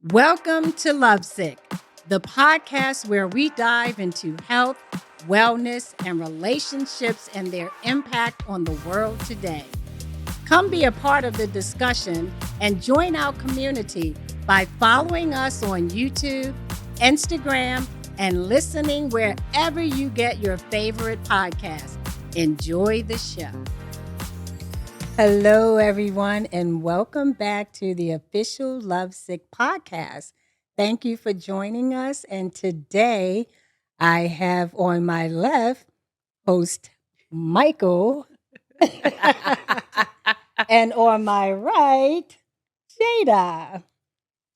Welcome to Lovesick, the podcast where we dive into health, wellness, and relationships and their impact on the world today. Come be a part of the discussion and join our community by following us on YouTube, Instagram, and listening wherever you get your favorite podcast. Enjoy the show. Hello, everyone, and welcome back to the official Lovesick podcast. Thank you for joining us. And today I have on my left host Michael and on my right, Jada.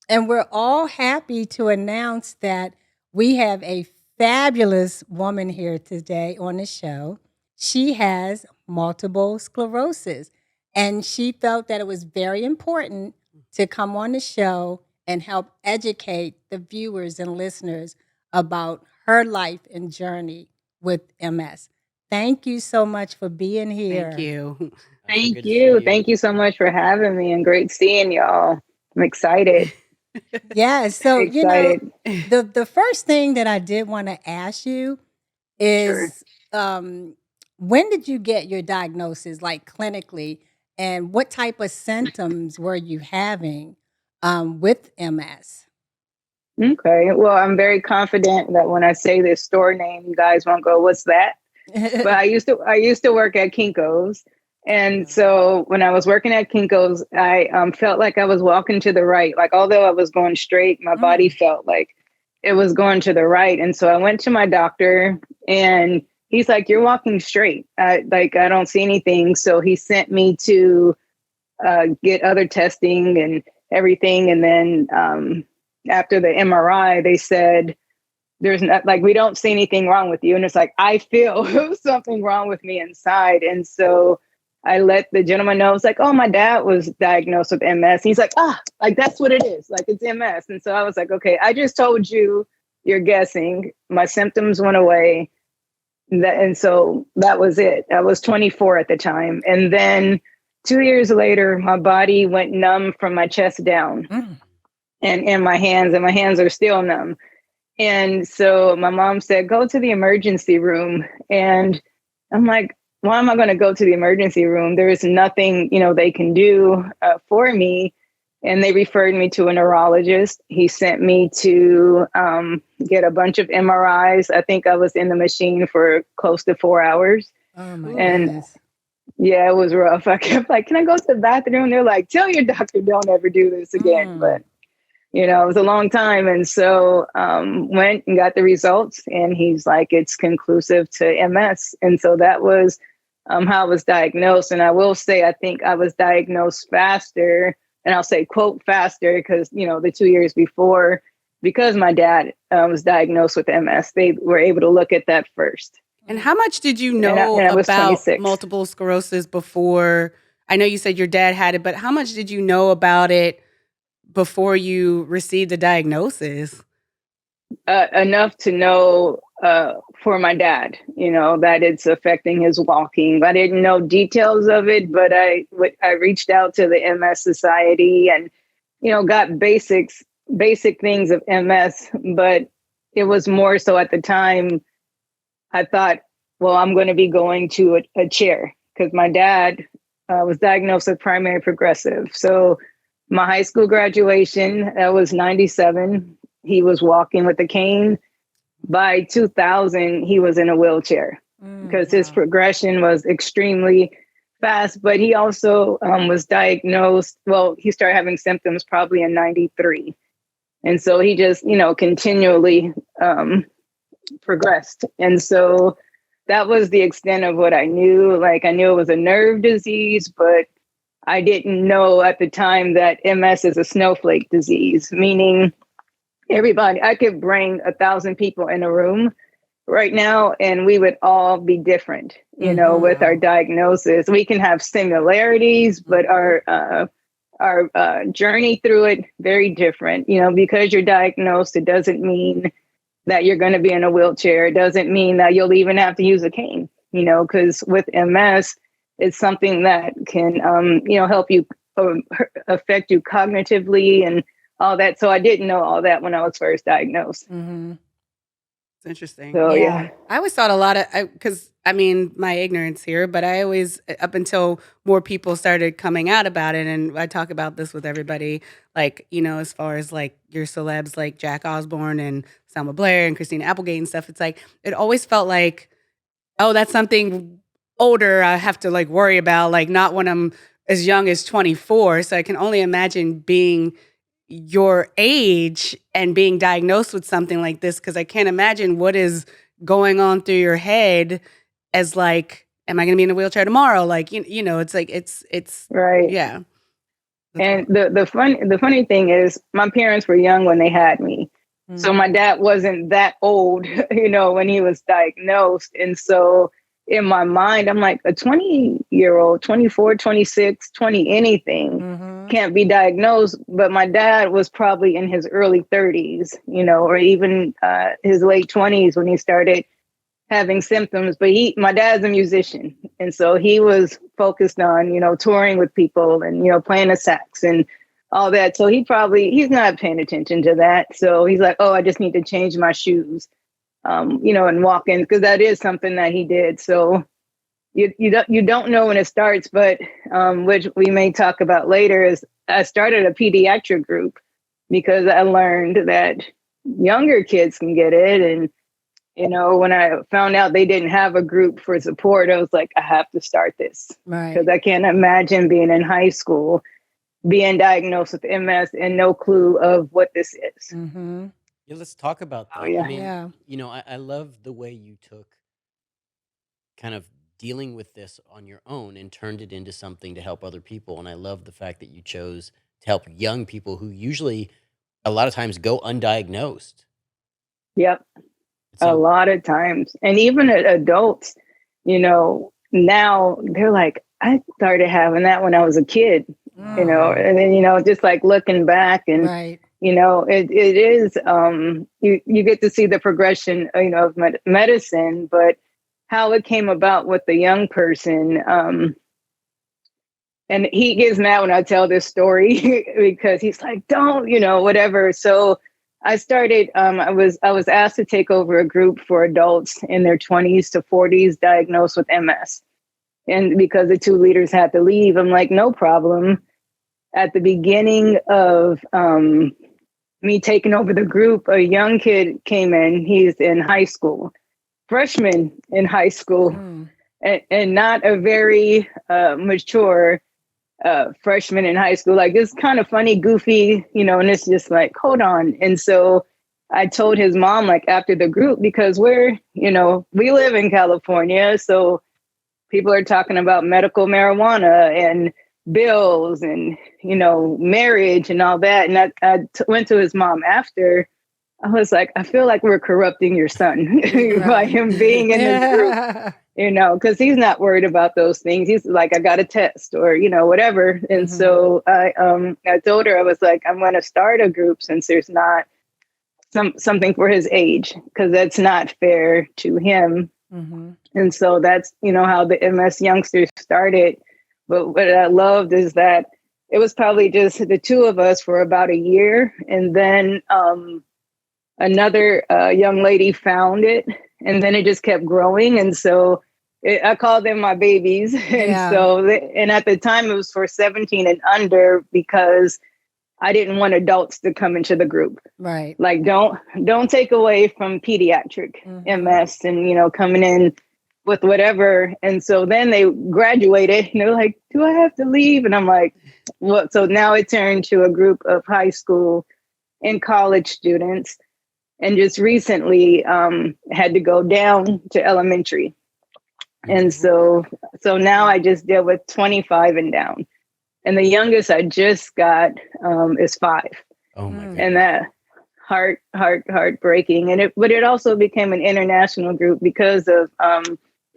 And we're all happy to announce that we have a fabulous woman here today on the show. She has multiple sclerosis. And she felt that it was very important to come on the show and help educate the viewers and listeners about her life and journey with MS. Thank you so much for being here. Thank you. Thank you. Thank you so much for having me, and great seeing y'all. I'm excited. Yeah, so, the first thing that I did want to ask you is, when did you get your diagnosis, like clinically? And what type of symptoms were you having with MS? Okay. Well, I'm very confident that when I say this store name, you guys won't go, "What's that?" But I used to work at Kinko's. And so when I was working at Kinko's, I felt like I was walking to the right. Like, although I was going straight, my body felt like it was going to the right. And so I went to my doctor, and he's like, "You're walking straight. I don't see anything." So he sent me to get other testing and everything. And then after the MRI, they said, "There's not, like, we don't see anything wrong with you." And it's like, I feel something wrong with me inside. And so I let the gentleman know. It's like, "Oh, my dad was diagnosed with MS." He's like, like, that's what it is. Like, it's MS. And so I was like, okay, I just told you, you're guessing. My symptoms went away. And so that was it. I was 24 at the time. And then 2 years later, my body went numb from my chest down and my hands are still numb. And so my mom said, "Go to the emergency room." And I'm like, why am I going to go to the emergency room? There is nothing, they can do for me. And they referred me to a neurologist. He sent me to get a bunch of MRIs. I think I was in the machine for close to 4 hours. Oh my goodness. Yeah, it was rough. I kept like, "Can I go to the bathroom?" They're like, "Tell your doctor, don't ever do this again." But, it was a long time. And so went and got the results. And he's like, "It's conclusive to MS." And so that was how I was diagnosed. And I will say, I think I was diagnosed faster. And I'll say, quote, faster, because, the 2 years before, because my dad was diagnosed with MS, they were able to look at that first. And how much did you know about 26. multiple sclerosis before? I know you said your dad had it, but how much did you know about it before you received the diagnosis? Enough to know for my dad, that it's affecting his walking. I didn't know details of it, but I reached out to the MS Society and, got basic things of MS. But it was more so at the time, I thought, well, I'm going to be going to a chair because my dad was diagnosed with primary progressive. So my high school graduation, that was 97. He was walking with a cane. By 2000, he was in a wheelchair because his progression was extremely fast. But he also was diagnosed. Well, he started having symptoms probably in 93. And so he just, continually progressed. And so that was the extent of what I knew. Like, I knew it was a nerve disease, but I didn't know at the time that MS is a snowflake disease, meaning everybody, I could bring 1,000 people in a room right now and we would all be different, with our diagnosis. We can have similarities, but our journey through it, very different. Because you're diagnosed, it doesn't mean that you're going to be in a wheelchair. It doesn't mean that you'll even have to use a cane, because with MS, it's something that can, help you affect you cognitively and all that. So I didn't know all that when I was first diagnosed. Mm-hmm. It's interesting. So yeah. I always thought a lot of, because I mean, my ignorance here, but I always, up until more people started coming out about it, and I talk about this with everybody, like, you know, as far as like your celebs like Jack Osbourne and Selma Blair and Christina Applegate and stuff, it's like, it always felt like, oh, that's something older I have to like worry about, like not when I'm as young as 24. So I can only imagine being your age and being diagnosed with something like this, because I can't imagine what is going on through your head as like, am I going to be in a wheelchair tomorrow? Like, you know, it's like, it's right. Yeah. And the funny thing is my parents were young when they had me. Mm-hmm. So my dad wasn't that old, you know, when he was diagnosed. And so in my mind, I'm like, a 20-year-old, 24, 26, 20, anything mm-hmm. can't be diagnosed. But my dad was probably in his early 30s, you know, or even his late 20s when he started having symptoms. But my dad's a musician. And so he was focused on, you know, touring with people and, you know, playing the sax and all that. So he's not paying attention to that. So he's like, oh, I just need to change my shoes. You know, and walk in, because that is something that he did. So you don't know when it starts, but which we may talk about later, is I started a pediatric group because I learned that younger kids can get it. And, you know, when I found out they didn't have a group for support, I was like, I have to start this. Right. Because I can't imagine being in high school, being diagnosed with MS and no clue of what this is. Mm-hmm. Yeah, let's talk about that. Oh, yeah. I mean, you know, I love the way you took kind of dealing with this on your own and turned it into something to help other people. And I love the fact that you chose to help young people who usually a lot of times go undiagnosed. Yep. So, a lot of times. And even adults, you know, now they're like, I started having that when I was a kid, you know, and then, you know, just like looking back and, right. You know, it is, you get to see the progression, you know, of medicine, but how it came about with the young person. And he gets mad when I tell this story because he's like, don't, you know, whatever. So I started, I was asked to take over a group for adults in their 20s to 40s diagnosed with MS. And because the two leaders had to leave, I'm like, no problem. At the beginning of me taking over the group, a young kid came in. He's in high school, freshman in high school, and not a very mature freshman in high school. Like, it's kind of funny, goofy, you know, and it's just like, hold on. And so I told his mom, like, after the group, because we're, you know, we live in California, so people are talking about medical marijuana and bills and, you know, marriage and all that. And I went to his mom after. I was like, I feel like we're corrupting your son by him being in this group, you know, because he's not worried about those things. He's like, I got a test or, you know, whatever. And so I told her, I was like, I'm going to start a group since there's not something for his age, because that's not fair to him. And so that's, you know, how the MS youngsters started. But what I loved is that it was probably just the two of us for about a year. And then another young lady found it, and then it just kept growing. And so I called them my babies. And so, and at the time it was for 17 and under, because I didn't want adults to come into the group. Right. Like, don't take away from pediatric MS and, you know, coming in with whatever. And so then they graduated and they're like, do I have to leave? And I'm like, well, so now it turned to a group of high school and college students. And just recently had to go down to elementary. And so now I just deal with 25 and down. And the youngest I just got is 5. Oh my goodness. And that heartbreaking. But it also became an international group because of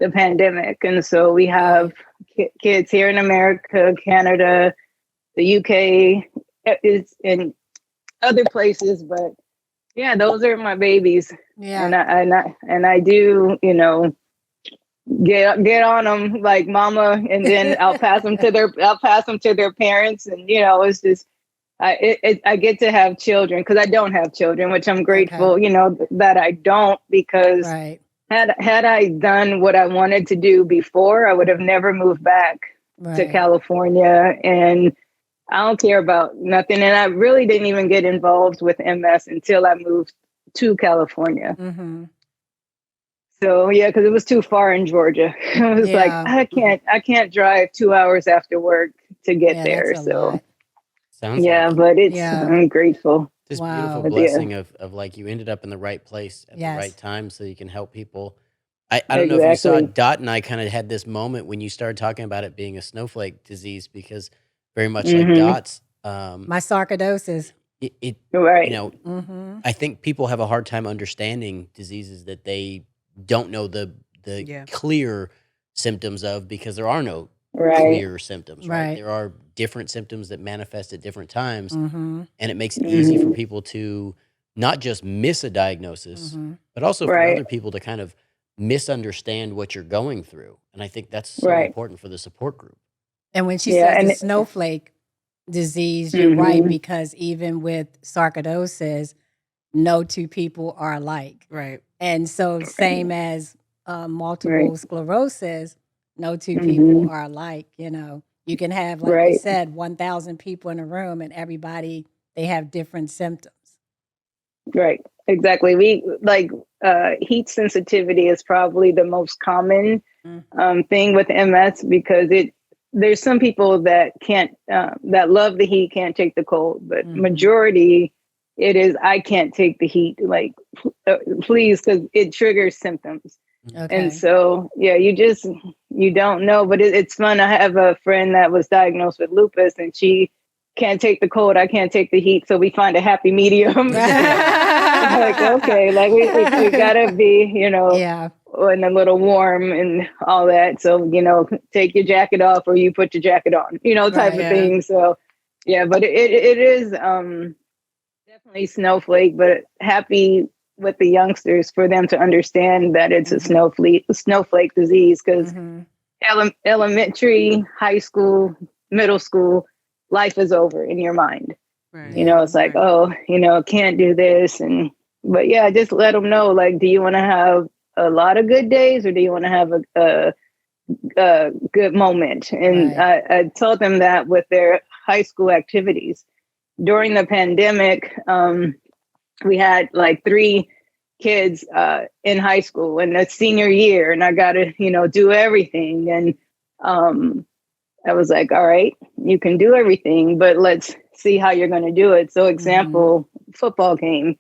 the pandemic. And so we have kids here in America, Canada, the UK, is in other places, but yeah, those are my babies. Yeah. And I do, you know, get on them like mama, and then I'll pass them to their parents. And, you know, it's just, I get to have children because I don't have children, which I'm grateful, Okay. that I don't, because Right. had I done what I wanted to do before, I would have never moved back to Right. California. And I don't care about nothing. And I really didn't even get involved with MS until I moved to California. Mm-hmm. So yeah, because it was too far in Georgia. I was like, Yeah. I can't drive 2 hours after work to get Yeah, there. that's a So lot. Sounds yeah, like but Yeah. I'm grateful. this Wow. beautiful But blessing of like you ended up in the right place at the right Yes. time so you can help people. I don't know if you saw, Exactly. Dot and I kind of had this moment when you started talking about it being a snowflake disease, because very much like Dot's, My sarcoidosis. it Right. Mm-hmm. I think people have a hard time understanding diseases that they don't know the Yeah. clear symptoms of, because there are no Right. clear symptoms, right? Right. There are different symptoms that manifest at different times, Mm-hmm. and it makes it easy for Mhm. people to not just miss a diagnosis, Mm-hmm. but also for Right. other people to kind of misunderstand what you're going through. And I think that's so Right. important for the support group. And when she Yeah. says the And snowflake disease, you're right, Mhm. because even with sarcoidosis, no two people are alike. Right. And so, same as multiple Right. sclerosis, no two people Mhm. are alike. You can have, like you Right. said, 1,000 people in a room, and everybody, they have different symptoms. Right. Exactly. We like heat sensitivity is probably the most common Mm-hmm. thing with MS, because there's some people that can't that love the heat, can't take the cold, but Mm-hmm. majority it is I can't take the heat, like please, because it triggers symptoms. And Okay. so yeah, you don't know, but it's fun. I have a friend that was diagnosed with lupus, and she can't take the cold, I can't take the heat, so we find a happy medium. Like, okay, like we gotta be, Yeah. and a little warm and all that. So, take your jacket off or you put your jacket on, type Right. of Yeah. thing. So yeah, but it is definitely snowflake, but happy with the youngsters for them to understand that it's a Mm-hmm. snowflake disease, because Mm-hmm. elementary, high school, middle school, life is over in your mind. Right. Yeah. It's like, Right. oh, can't do this. But yeah, just let them know, like, do you want to have a lot of good days, or do you want to have a good moment? And Right. I told them that with their high school activities. During the pandemic, we had like 3 kids in high school in the senior year, and I got to, do everything. And I was like, all right, you can do everything, but let's see how you're going to do it. So, example, football game.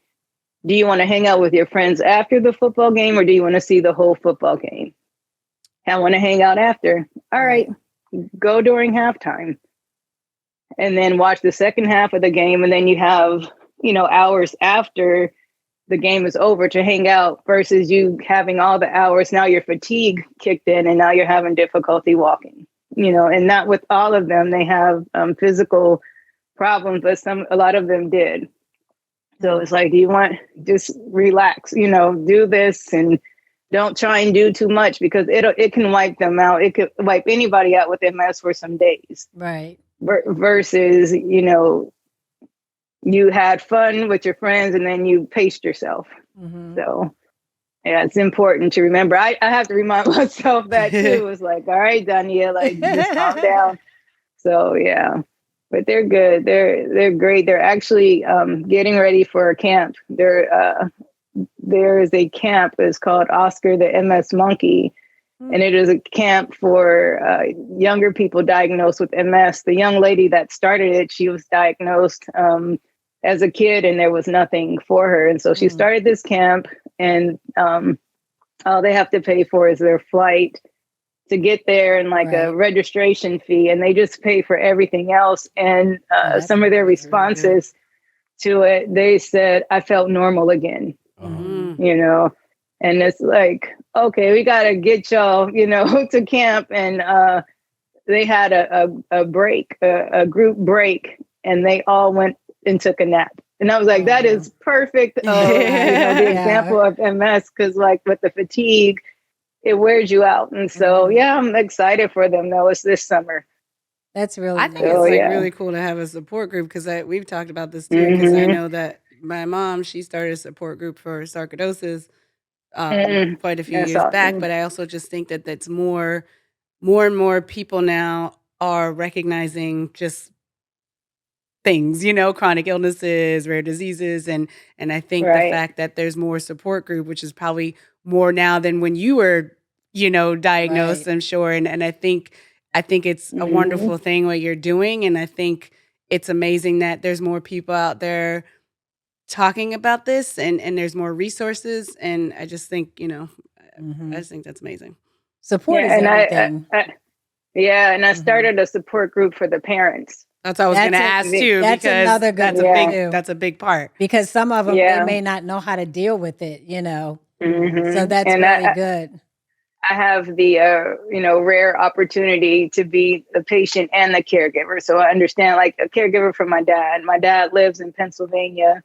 Do you want to hang out with your friends after the football game, or do you want to see the whole football game? I want to hang out after. All right, go during halftime, and then watch the second half of the game. And then you have, hours after the game is over to hang out, versus you having all the hours. Now your fatigue kicked in, and now you're having difficulty walking, and not with all of them. They have physical problems, but a lot of them did. So it's like, do you want just relax, do this, and don't try and do too much, because it can wipe them out. It could wipe anybody out with MS for some days. Right. Versus, you had fun with your friends and then you paced yourself. Mm-hmm. So yeah, it's important to remember. I have to remind myself that too. It's like, all right, Dawnia, like, just calm down. So yeah. But they're good. They're great. They're actually getting ready for a camp. There is a camp. It's called Oscar the MS Monkey, and it is a camp for younger people diagnosed with MS. The young lady that started it, she was diagnosed as a kid, and there was nothing for her, and so she started this camp. And all they have to pay for is their flight to get there, and like a registration fee, and they just pay for everything else. And some of their responses to it, they said, I felt normal again. And it's like, okay, we got to get y'all, to camp. And they had a break, a group break, and they all went and took a nap. And I was like, that is perfect. The example of MS, because like with the fatigue, it wears you out. And so, yeah, I'm excited for them, though. It's this summer. That's really I think nice. it's Oh, like yeah. really cool to have a support group because we've talked about this too. Because I know that my mom, she started a support group for sarcoidosis quite a few That's years back. awesome. But I also just think that that's more and more people now are recognizing just things, chronic illnesses, rare diseases, and I think the Right. fact that there's more support group, which is probably more now than when you were, diagnosed, Right. I'm sure, and I think it's a Mhm. wonderful thing what you're doing, and I think it's amazing that there's more people out there talking about this, and there's more resources, and I just think, I Mhm. just think that's amazing. Support Yeah, is and everything. I Mhm. started a support group for the parents. That's what I was gonna ask too, That's because another good that's a one Yeah. big too, that's a big part. because some of them, they Yeah. may not know how to deal with it, So And that's really good. I have the rare opportunity to be the patient and the caregiver. So I understand, like, a caregiver for my dad. My dad lives in Pennsylvania,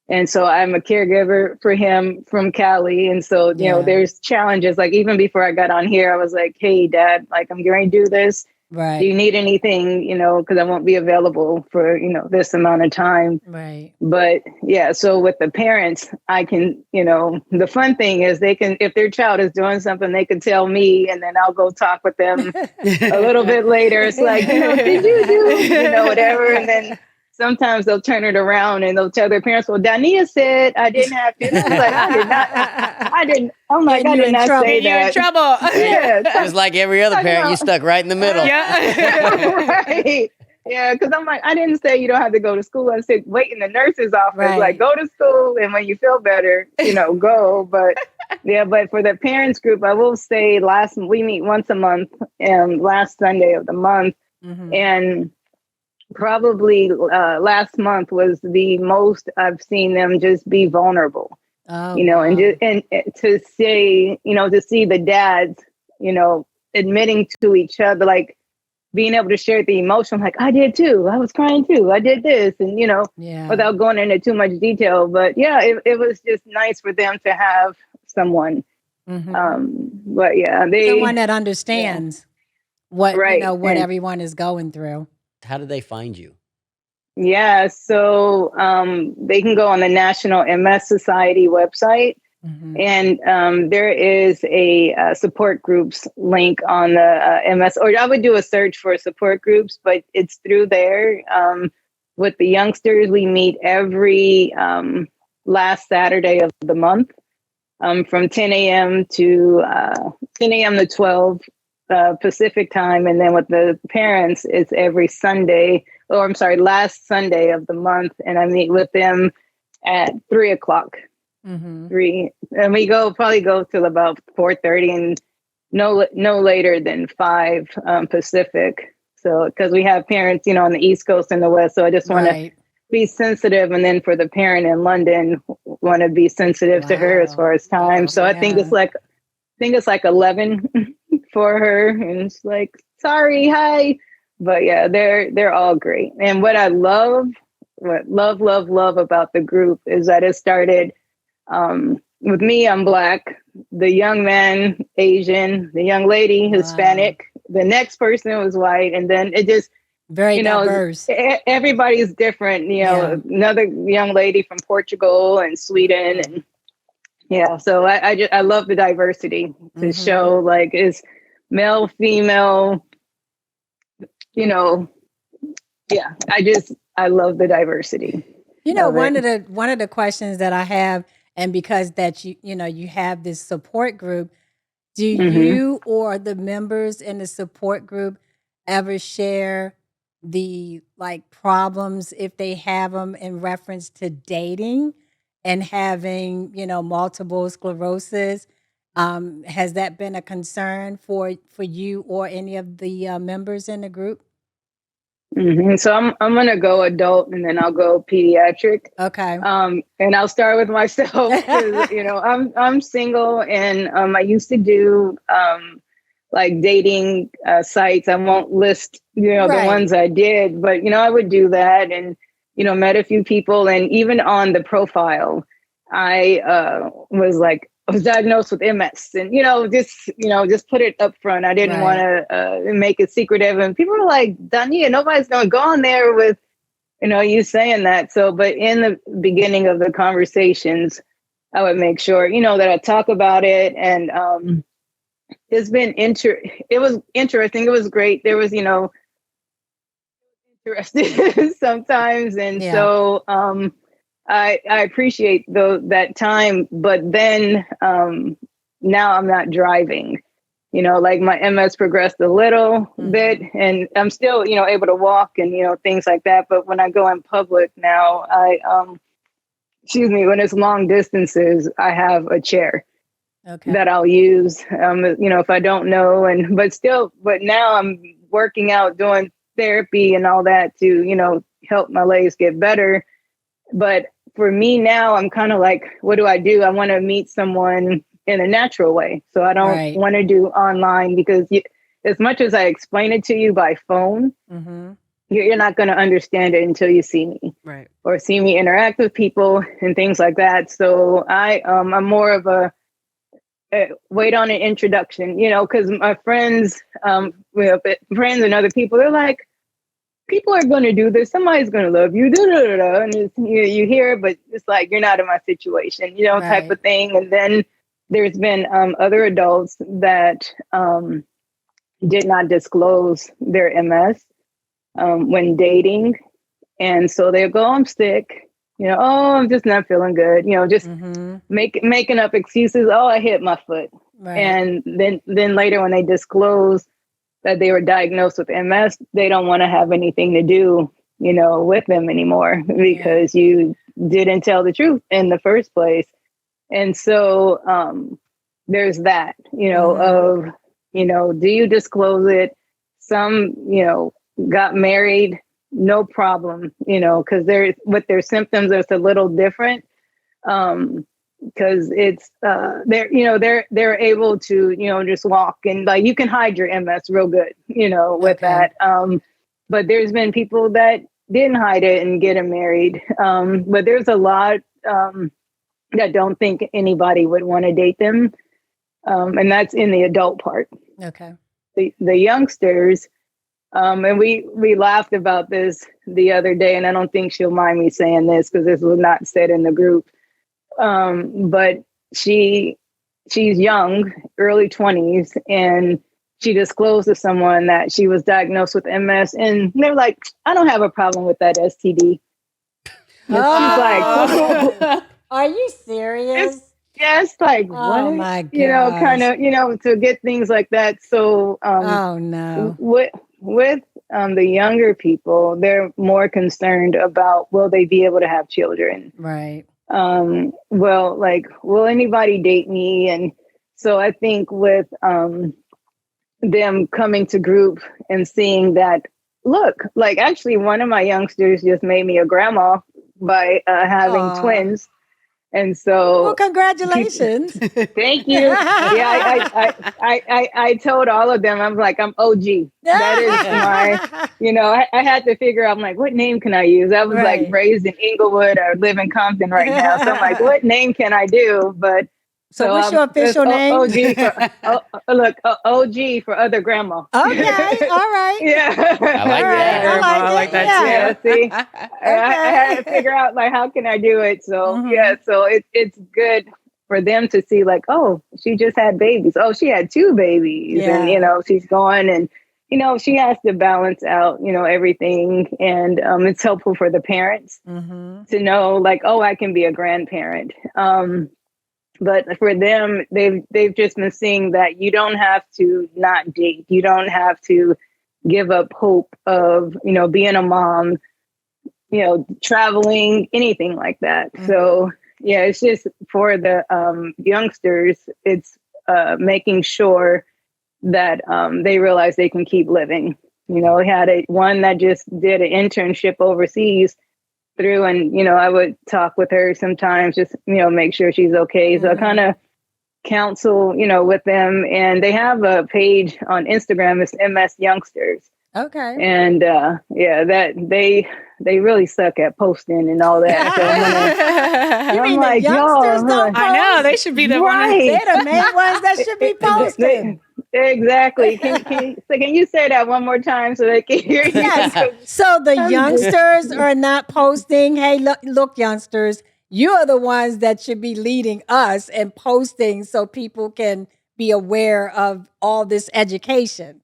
and so I'm a caregiver for him from Cali. And so, Yeah. there's challenges. Like, even before I got on here, I was like, hey, Dad, like, I'm going to do this. Do Right. you need anything? Because I won't be available for, this amount of time. Right. But yeah, so with the parents, I can, the fun thing is they can, if their child is doing something, they can tell me, and then I'll go talk with them a little bit later. It's like, did you do, whatever. And then sometimes they'll turn it around and they'll tell their parents, well, Dawnia said I didn't have to. And I was like, I didn't, I'm like, Getting I you did in not trouble. say Get you in that. trouble. Yeah. Just like every other talk parent, you about- stuck right in the middle. Yeah. Right. Yeah, because I'm like, I didn't say you don't have to go to school. I said wait in the nurse's office, Right. like, go to school, and when you feel better, go. But yeah, but for the parents group, I will say we meet once a month, and last Sunday of the month, Mhm. and probably last month was the most I've seen them just be vulnerable. Oh, And wow. and to say, to see the dads, admitting to each other, like, being able to share the emotion, like, I did too. I was crying too. I did this. And, Yeah. without going into too much detail. But yeah, it was just nice for them to have someone. Mhm. But yeah, Someone that understands what, right. what And everyone is going through. How do they find you? yeah, so they can go on the National MS Society website. Mhm. And there is a support groups link on the MS, or I would do a search for support groups, but it's through there. With the youngsters, we meet every last Saturday of the month from 10 a.m. to 10 a.m. to 12 Pacific time. And then with the parents, it's every Sunday, or I'm sorry, last Sunday of the month. And I meet with them at 3:00. Mhm. 3, and we probably go till about 4:30, and no later than 5 Pacific. So because we have parents, on the East Coast and the West, so I just want to Right. be sensitive, and then for the parent in London, want to be sensitive to her as Wow. far as time. Wow. So I think Yeah. it's like 11 for her, and it's like, sorry, hi, but yeah, they're all great. And what I love about the group is that it started. With me, I'm Black, the young man, Asian, the young lady, Wow. Hispanic, the next person was white. And then it just, Very diverse. everybody's different, Yeah. another young lady from Portugal and Sweden. And yeah, so I love the diversity to Mhm. show, like, it's male, female, yeah, I love the diversity. of One it. of the questions that I have, and because that you have this support group, do Mhm. you or the members in the support group ever share the problems, if they have them, in reference to dating and having multiple sclerosis? Has that been a concern for you or any of the members in the group? So I'm gonna go adult, and then I'll go pediatric. Okay. And I'll start with myself because I'm single, and I used to do like dating sites. I won't list the Right. ones I did, but I would do that, and met a few people, and even on the profile, I was like, was diagnosed with MS, and just put it up front. I didn't want to make it secretive, and people were like, Dawnia, nobody's going to go on there with you saying that. So, but in the beginning of the conversations, I would make sure that I talk about it, and it's been it was interesting. It was great. There was interesting sometimes, and so I appreciate that time, but then now I'm not driving. Like my MS progressed a little bit, and I'm still able to walk and things like that. But when I go in public now, when it's long distances, I have a chair that I'll use. If I don't know, but now I'm working out, doing therapy and all that to help my legs get better. But for me now, I'm kind of like, what do? I want to meet someone in a natural way. So I don't want to do online, because as much as I explain it to you by phone, you're not going to understand it until you see me, or see me interact with people and things like that. So I'm more of a wait on an introduction, because my friends, friends and other people, they're like, people are going to do this. Somebody's going to love you. And you hear it, but it's like, you're not in my situation, type of thing. And then there's been other adults that did not disclose their MS when dating. And so they'll go, I'm sick. I'm just not feeling good. Just making up excuses. Oh, I hit my foot. And then later when they disclose that they were diagnosed with MS, they don't want to have anything to do, with them anymore, because you didn't tell the truth in the first place. And so there's that, of, do you disclose it? Some, got married, no problem, because with their symptoms, it's a little different. Because it's they're able to just walk, and like you can hide your MS real good with that. But there's been people that didn't hide it and get married. But there's a lot that don't think anybody would want to date them, and that's in the adult part. The youngsters, and we laughed about this the other day, and I don't think she'll mind me saying this because this was not said in the group. But she's young, early 20s, and she disclosed to someone that she was diagnosed with MS, and they're like, I don't have a problem with that STD. She's like, are you serious? It's like, oh what? My God. Kind of, to get things like that. So, oh no. With the younger people, they're more concerned about, will they be able to have children? Right. Well, like, will anybody date me? And so I think with them coming to group and seeing that, look, like actually one of my youngsters just made me a grandma by having twins. And so, well, congratulations. Thank you. Yeah, I told all of them, I'm like, I'm OG. That is my, I had to figure out, I'm like, what name can I use? I was like raised in Inglewood. I live in Compton right now. So I'm like, what name can I do? But so what's your official name? OG for, OG for other grandma. Okay. All right. Yeah. I like that. Yeah. See, I had to figure out like, how can I do it? So so it's good for them to see like, oh, she just had babies. Oh, she had 2 babies, and she's going, and she has to balance out everything, and it's helpful for the parents to know like, oh, I can be a grandparent. But for them, they've just been seeing that you don't have to not date. You don't have to give up hope of, being a mom, traveling, anything like that. So, yeah, it's just for the youngsters, it's making sure that they realize they can keep living. We had one that just did an internship overseas through, and I would talk with her sometimes, just make sure she's okay. So I kind of counsel with them, and they have a page on Instagram. It's MS Youngsters. Okay. And that they really suck at posting and all that. So You I'm mean the like, youngsters y'all, don't I know they should be the one. right. They're the main ones that should be posting. Exactly. Can you say that one more time so they can hear you? Yes. So the I'm youngsters are not posting. Hey, look, youngsters, you are the ones that should be leading us and posting so people can be aware of all this education.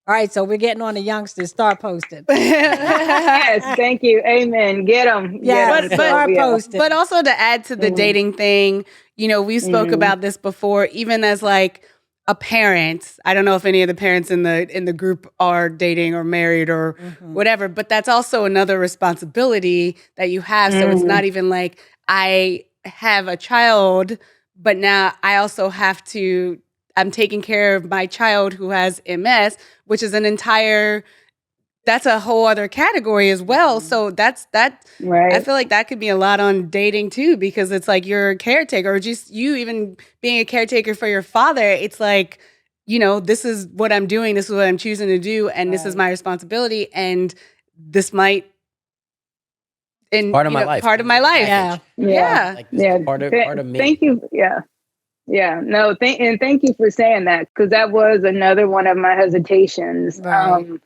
All right, so we're getting on the youngsters. Start posting. Yes, thank you. Amen. Get them. Yes, start posting. But also to add to the dating thing, you know, we spoke about this before, even as like a parent. I don't know if any of the parents in the group are dating or married or whatever, but that's also another responsibility that you have. So it's not even like I have a child, but now I also have to, I'm taking care of my child who has MS, which is that's a whole other category as well. So that. Right. I feel like that could be a lot on dating too, because it's like you're a caretaker, or just you even being a caretaker for your father. It's like, you know, this is what I'm doing. This is what I'm choosing to do. And this is my responsibility. And this might, part of my life. Part of my life. Yeah. Like, this is part of me. Thank you. Yeah. Yeah. No, thank you for saying that, because that was another one of my hesitations. Right.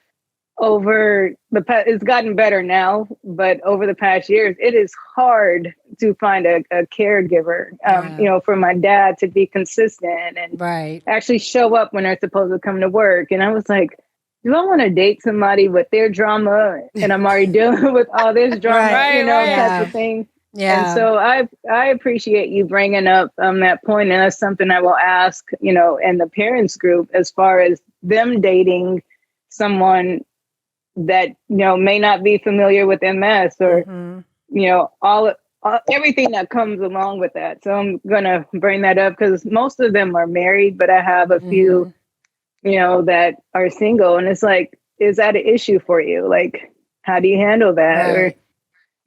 Over the past, it's gotten better now, but over the past years, it is hard to find a caregiver, you know, for my dad to be consistent and actually show up when they're supposed to come to work. And I was like, do I want to date somebody with their drama and I'm already dealing with all this drama, type of thing. Yeah. And so I appreciate you bringing up that point, and that's something I will ask, you know, in the parents group, as far as them dating someone that, you know, may not be familiar with MS or, you know, everything that comes along with that. So I'm going to bring that up, because most of them are married, but I have a few, you know, that are single, and it's like, is that an issue for you? Like, how do you handle that? Right.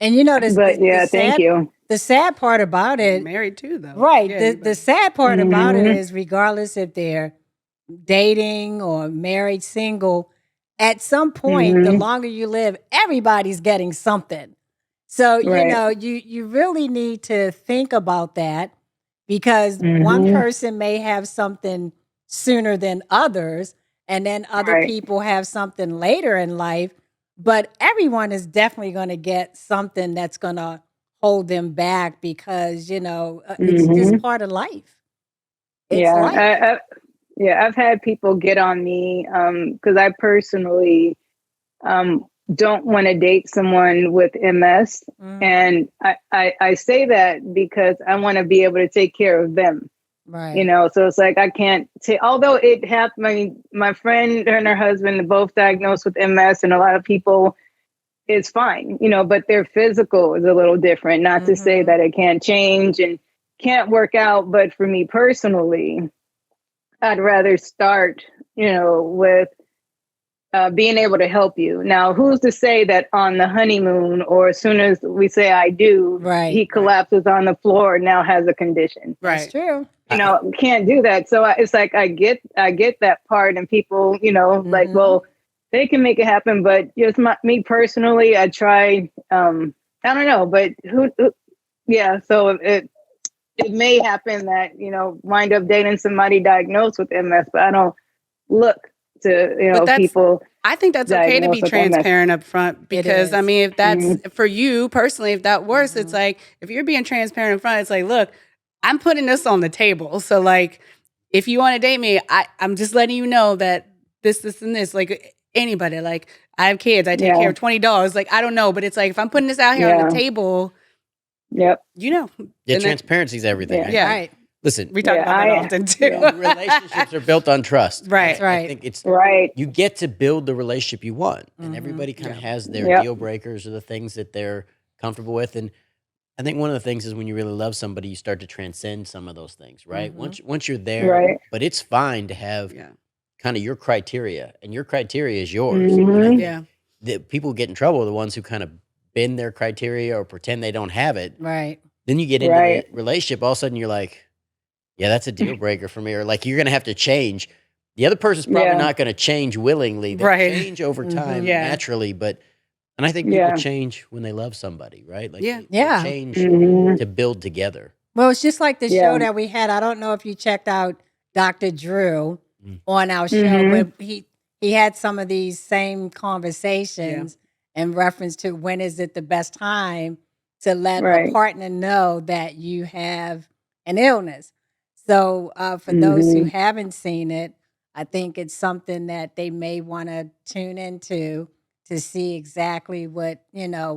And you know, thank you. The sad part about it, married too, though. Right. Yeah, the sad part about it is, regardless if they're dating or married, single, at some point, the longer you live, everybody's getting something. So, you know, you really need to think about that, because one person may have something sooner than others, and then other people have something later in life, but everyone is definitely going to get something that's going to hold them back, because, you know, it's just part of life. It's life. I've had people get on me because I personally don't want to date someone with MS. And I say that because I want to be able to take care of them. Right. You know, so it's like, I can't say, although it happened, my friend and her husband are both diagnosed with MS, and a lot of people, it's fine, you know, but their physical is a little different. Not to say that it can't change and can't work out, but for me personally, I'd rather start, you know, with being able to help you. Now, who's to say that on the honeymoon, or as soon as we say I do, he collapses on the floor and now has a condition? Right. That's true. You know, can't do that. So it's like, I get that part, and people, you know, like, well, they can make it happen, but just me personally, I try. I don't know, but so it may happen that, you know, wind up dating somebody diagnosed with MS, but I don't look to, you know, people. I think that's okay to be transparent up front, because I mean, if that's for you personally, if that works, it's like, if you're being transparent up front, it's like, look, I'm putting this on the table. So like, if you want to date me, I'm just letting you know that this, and this, like anybody, like I have kids, I take care of 20 dogs. Like, I don't know, but it's like, if I'm putting this out here on the table, you know. Yeah, transparency is everything. Yeah. Right. Listen, we talk about that often too. Relationships are built on trust. Right. I think it's you get to build the relationship you want, and everybody kind of has their deal breakers or the things that they're comfortable with. And I think one of the things is, when you really love somebody, you start to transcend some of those things, right? Once you're there, but it's fine to have kind of your criteria, and your criteria is yours. The people who get in trouble are the ones who kind of bend their criteria or pretend they don't have it. Right. Then you get into the relationship, all of a sudden you're like, yeah, that's a deal breaker for me. Or like, you're going to have to change. The other person's probably not going to change willingly. They change over time naturally, but And I think people change when they love somebody, right? Like Yeah. they Yeah. change Mhm. to build together. Well, it's just like the Yeah. show that we had. I don't know if you checked out Dr. Drew Mm. on our show, Mhm. but he had some of these same conversations in reference to when is it the best time to let a Right. partner know that you have an illness. So for those who Mhm. haven't seen it, I think it's something that they may want to tune into to see exactly what, The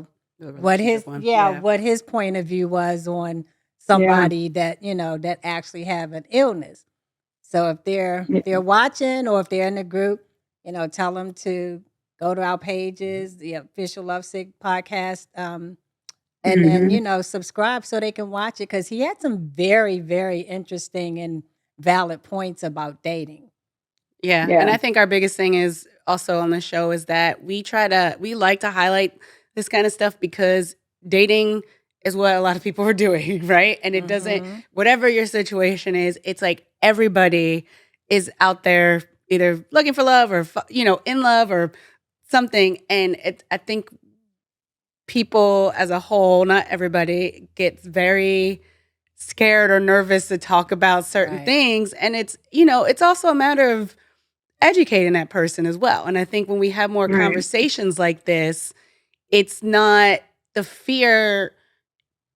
what his relationship one. what his point of view was on Yeah. somebody that that actually have an illness. So if they're watching or if they're in the group, tell them to go to our pages, the official Lovesick podcast, and then Mhm. subscribe so they can watch it, because he had some very, very interesting and valid points about dating. Yeah. And Yeah. I think our biggest thing is also on the show is that we like to highlight this kind of stuff because dating is what a lot of people are doing, right? And it doesn't, Mhm. whatever your situation is, it's like everybody is out there either looking for love or, in love or something. And I think people as a whole, not everybody, gets very scared or nervous to talk about certain Right. things. And it's also a matter of educating that person as well. And I think when we have more Right. conversations like this, it's not, the fear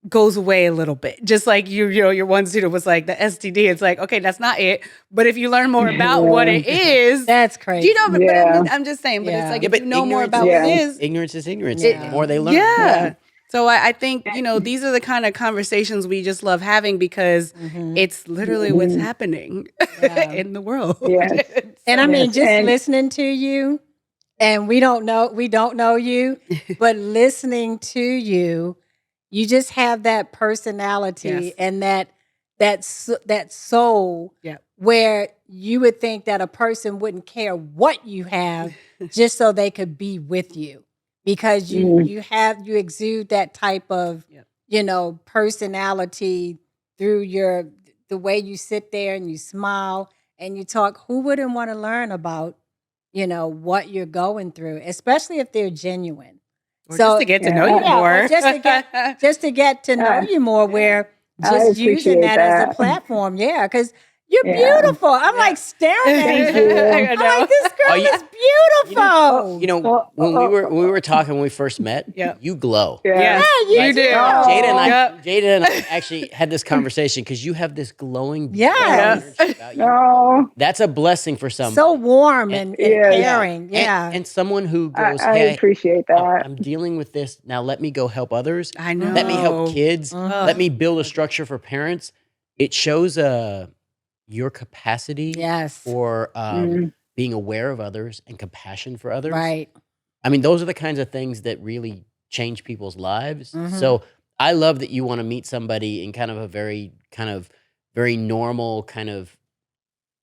goes away a little bit. Just like your one student was like the STD. It's like, okay, that's not it. But if you learn more about what it is, That's crazy. but Yeah. I'm just saying, but it's like, Yeah, if but you know more ignorance about what it Yeah. is, Ignorance is ignorance. Yeah. The more they learn. yeah. So I think, these are the kind of conversations we just love having because Mhm. it's literally what's Mhm. happening Yeah. in the world. Yes. And I mean, Yes. just And listening to you, and we don't know you, but listening to you, you just have that personality Yes. and that soul Yeah. where you would think that a person wouldn't care what you have just so they could be with you, because you exude that type of Yep. personality through the way you sit there and you smile and you talk. Who wouldn't want to learn about what you're going through, especially if they're genuine. Or just to get to know you Yeah, more. or just to get to know you more, where I just using appreciate that as a that. platform. Yeah, because you're Yeah. beautiful. I'm like staring at Thank you. you. I I'm know. like, this girl is beautiful. When we were talking when we first met, Yeah. you glow. Yes, Yeah, you do. Oh. Jada and I actually had this conversation because you have this glowing Yes. energy about you. No, That's a blessing for somebody. So warm and Yes. caring. Yeah. And someone who goes, I hey, appreciate that. I'm dealing with this. Now let me go help others. I know. Let me help kids. Mhm. Let me build a structure for parents. It shows your capacity Yes. for Mm. being aware of others and compassion for others. Right. I mean, those are the kinds of things that really change people's lives. Mhm. So I love that you want to meet somebody in kind of a very normal, kind of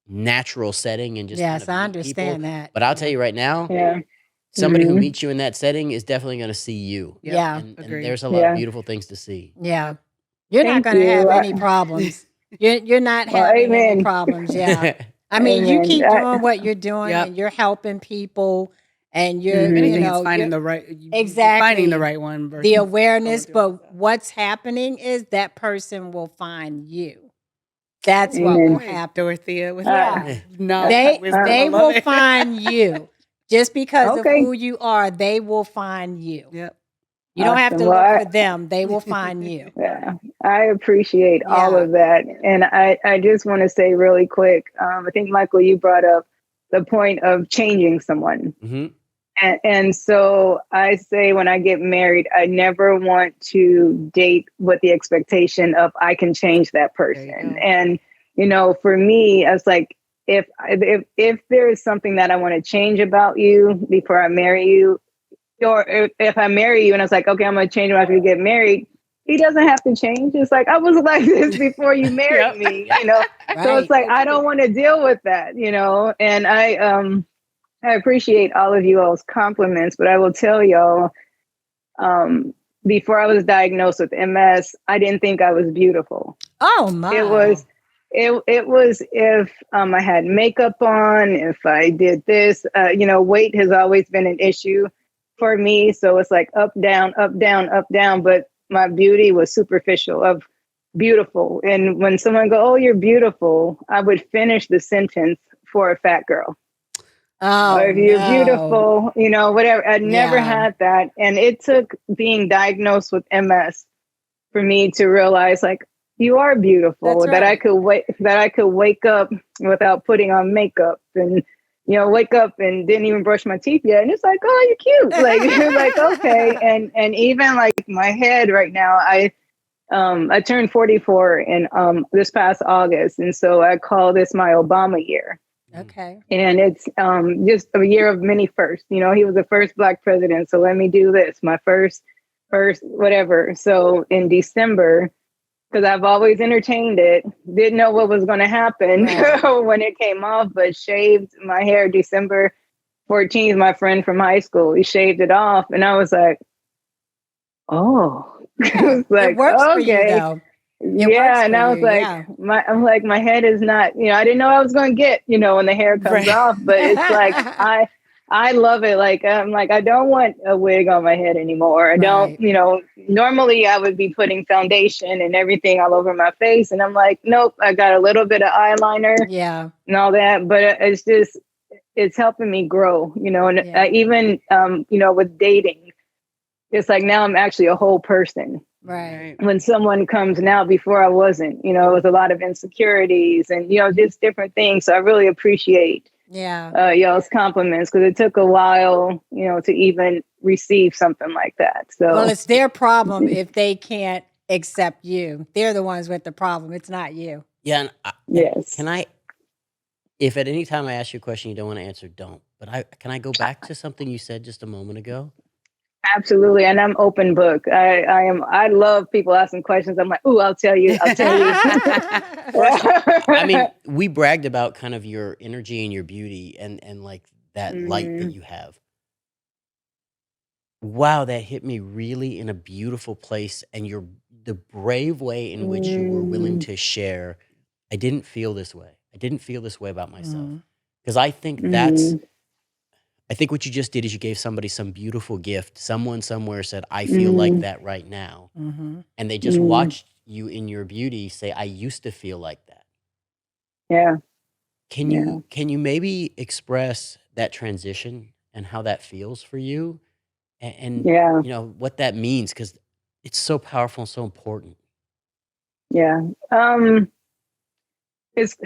natural setting and just Yes, kind I of meet people. understand that. But I'll tell you right now, Yeah. somebody who Mhm. meets you in that setting is definitely going to see you. Yeah. And Agreed. there's a lot Yeah. of beautiful things to see. Yeah. You're not Thank going to you. have any problems. You're not Well, having any amen. problems. Yeah. I mean, you Amen. keep doing what you're doing, Yep. and you're helping people, and you're, If Mhm. anything, it's you're finding the right. Finding exactly the right one. Versus the awareness. going through But what's happening is that person will find you. That's what Amen. will stuff. happen. Dorothea with Yeah. no They wisdom. I they love will it. find you just because of Okay. who you are. They will find you. Yep. You don't have Awesome. to Well, look for them. They will find you. Yeah, I appreciate all Yeah. of that. And I just want to say really quick, I think, Michael, you brought up the point of changing someone. hmm And so I say when I get married, I never want to date with the expectation of I can change that There you person. go. And, for me, I was like, if there is something that I want to change about you before I marry you, or if I marry you and I was like, okay, I'm going to change him after we get married, he doesn't have to change. It's like, I was like this before you married Yep. me, Right. So it's like, I don't want to deal with that, and I appreciate all of you all's compliments, but I will tell y'all, before I was diagnosed with MS, I didn't think I was beautiful. Oh my. It was if I had makeup on, if I did this, weight has always been an issue. for me. So it's like up, down, up, down, up, down. But my beauty was superficial of beautiful. And when someone go, "Oh, you're beautiful," I would finish the sentence for a fat girl. Oh, Or if you're no. beautiful, whatever. I never Yeah. had that. And it took being diagnosed with MS for me to realize, like, you are beautiful. That's That I right. could wake up without putting on makeup, and wake up and didn't even brush my teeth yet, and it's like, "Oh, you're cute." Like, you're like, okay. And even like my head right now, I turned 44 in this past August, and so I call this my Obama year. Okay. And it's just a year of many firsts. He was the first Black president, so let me do this, my first whatever. So in December, because I've always entertained it, didn't know what was going to happen Right. when it came off, but shaved my hair December 14th. My friend from high school, he shaved it off, and I was like, oh. Yeah. It's like, It works for you, okay. though. It works Yeah, and for I you. was like, Yeah. my head is not, I didn't know I was going to get, when the hair comes Right. off, but it's like, I love it. Like, I'm like, I don't want a wig on my head anymore. I don't, Right. normally I would be putting foundation and everything all over my face. And I'm like, nope, I got a little bit of eyeliner Yeah. and all that, but it's helping me grow, and Yeah. even, with dating, it's like now I'm actually a whole person. Right. When someone comes now, before I wasn't, it was a lot of insecurities and, just different things. So I really appreciate Yeah. y'all's compliments, because it took a while, to even receive something like that. Well, So it's their problem if they can't accept you. They're the ones with the problem. It's not you. Yeah, and yes, can I, if at any time I ask you a question you don't want to answer, don't. But can I go back to something you said just a moment ago? absolutely. And I'm open book. I love people asking questions. I'm like, ooh, I'll tell you. First, I mean, we bragged about kind of your energy and your beauty and like that light that you have. Wow, that hit me really in a beautiful place, and the brave way in which you were willing to share. I didn't feel this way. I didn't feel this way about myself. Because I think I think what you just did is you gave somebody some beautiful gift. Someone somewhere said, "I feel like that right now." And they just watched you in your beauty say, "I used to feel like that." Yeah. Can Yeah. you maybe express that transition and how that feels for you, and Yeah. what that means, because it's so powerful and so important. Yeah. It's,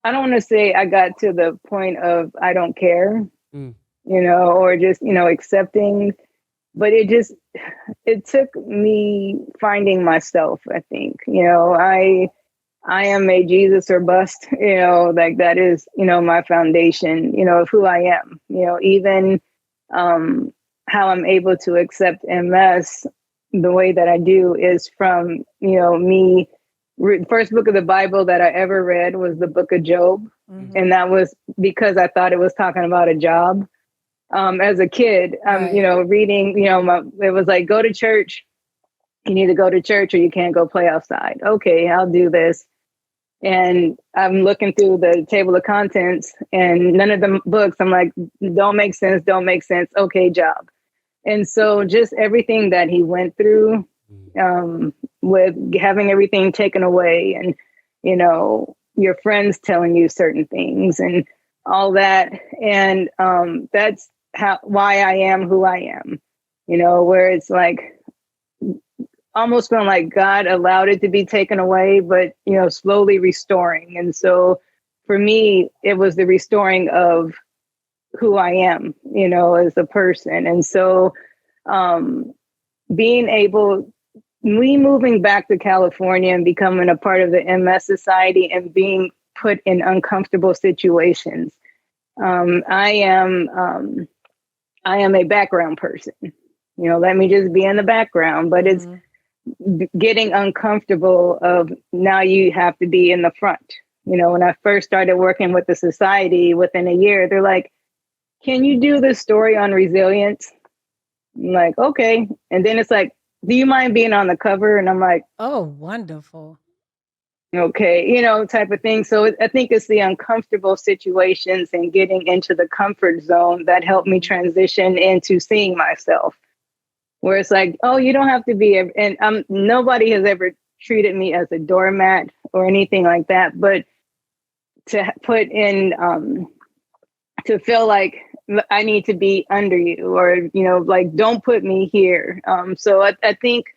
I don't want to say I got to the point of I don't care, Mm. or just, accepting, but it took me finding myself, I think. I am a Jesus or bust, like that is, my foundation, of who I am, even how I'm able to accept MS the way that I do is from, me. First book of the Bible that I ever read was the book of Job. And that was because I thought it was talking about a job. As a kid, Right. reading, it was like, go to church. You need to go to church or you can't go play outside. Okay, I'll do this. And I'm looking through the table of contents and none of the books, I'm like, don't make sense. Okay, job. And so just everything that he went through, with having everything taken away and, your friends telling you certain things and all that. And that's why I am who I am, where it's like almost feeling like God allowed it to be taken away, but, slowly restoring. And so for me, it was the restoring of who I am, as a person. And so being able, me moving back to California and becoming a part of the MS Society and being put in uncomfortable situations. I am a background person. Let me just be in the background, but it's getting uncomfortable of now you have to be in the front. When I first started working with the society, within a year, they're like, can you do this story on resilience? I'm like, okay. And then it's like, do you mind being on the cover? And I'm like, Oh, wonderful. Okay, type of thing. So I think it's the uncomfortable situations and getting into the comfort zone that helped me transition into seeing myself. Where it's like, oh, you don't have to be, and nobody has ever treated me as a doormat or anything like that, but to put in, to feel like I need to be under you, or, like, don't put me here. So I think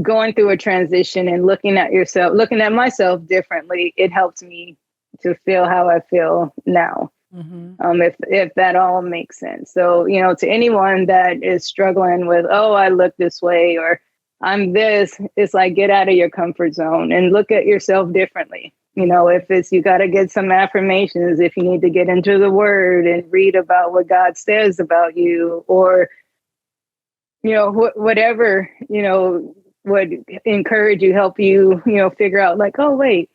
going through a transition and looking at myself differently, it helps me to feel how I feel now. If that all makes sense. So, to anyone that is struggling with, oh, I look this way, or I'm this, it's like, get out of your comfort zone and look at yourself differently. If it's, you got to get some affirmations, if you need to get into the word and read about what God says about you, or, whatever, would encourage you, help you, figure out like, oh, wait,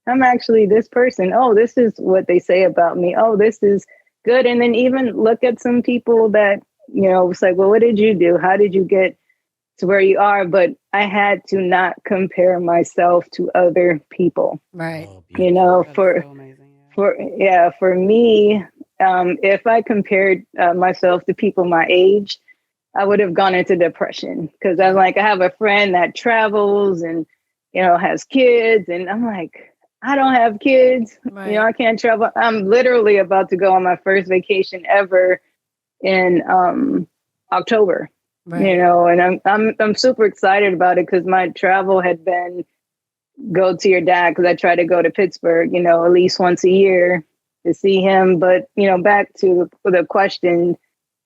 I'm actually this person. Oh, this is what they say about me. Oh, this is good. And then even look at some people that, it's like, well, what did you do? How did you get to where you are? But I had to not compare myself to other people. Right. Oh, for so amazing, yeah. for me, if I compared myself to people my age, I would have gone into depression, because I'm like, I have a friend that travels and, has kids, and I'm like, I don't have kids. Right. I can't travel. I'm literally about to go on my first vacation ever in October. Right. And I'm super excited about it, because my travel had been go to your dad, because I try to go to Pittsburgh, at least once a year to see him. But back to the question,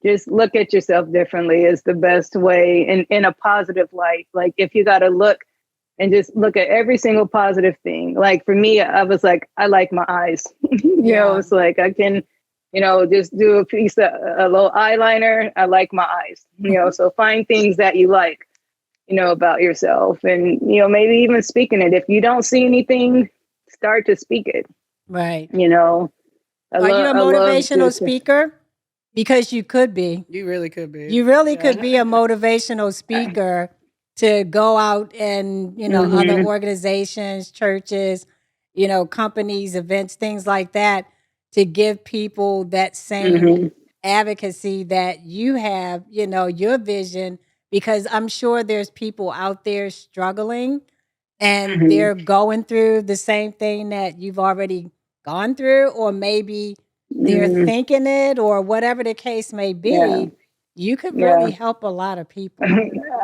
just look at yourself differently is the best way, in a positive light. Like, if you got to look and just look at every single positive thing. Like, for me, I was like, I like my eyes. It's like, I can, just do a little eyeliner. I like my eyes, so find things that you like, about yourself, and, maybe even speaking it. If you don't see anything, start to speak it. Right. Are you a motivational speaker? Because you could be. You really could be. You really could be a motivational speaker to go out and, other organizations, churches, companies, events, things like that, to give people that same advocacy that you have, your vision, because I'm sure there's people out there struggling and they're going through the same thing that you've already gone through, or maybe they're thinking it, or whatever the case may be. Yeah. You could really help a lot of people.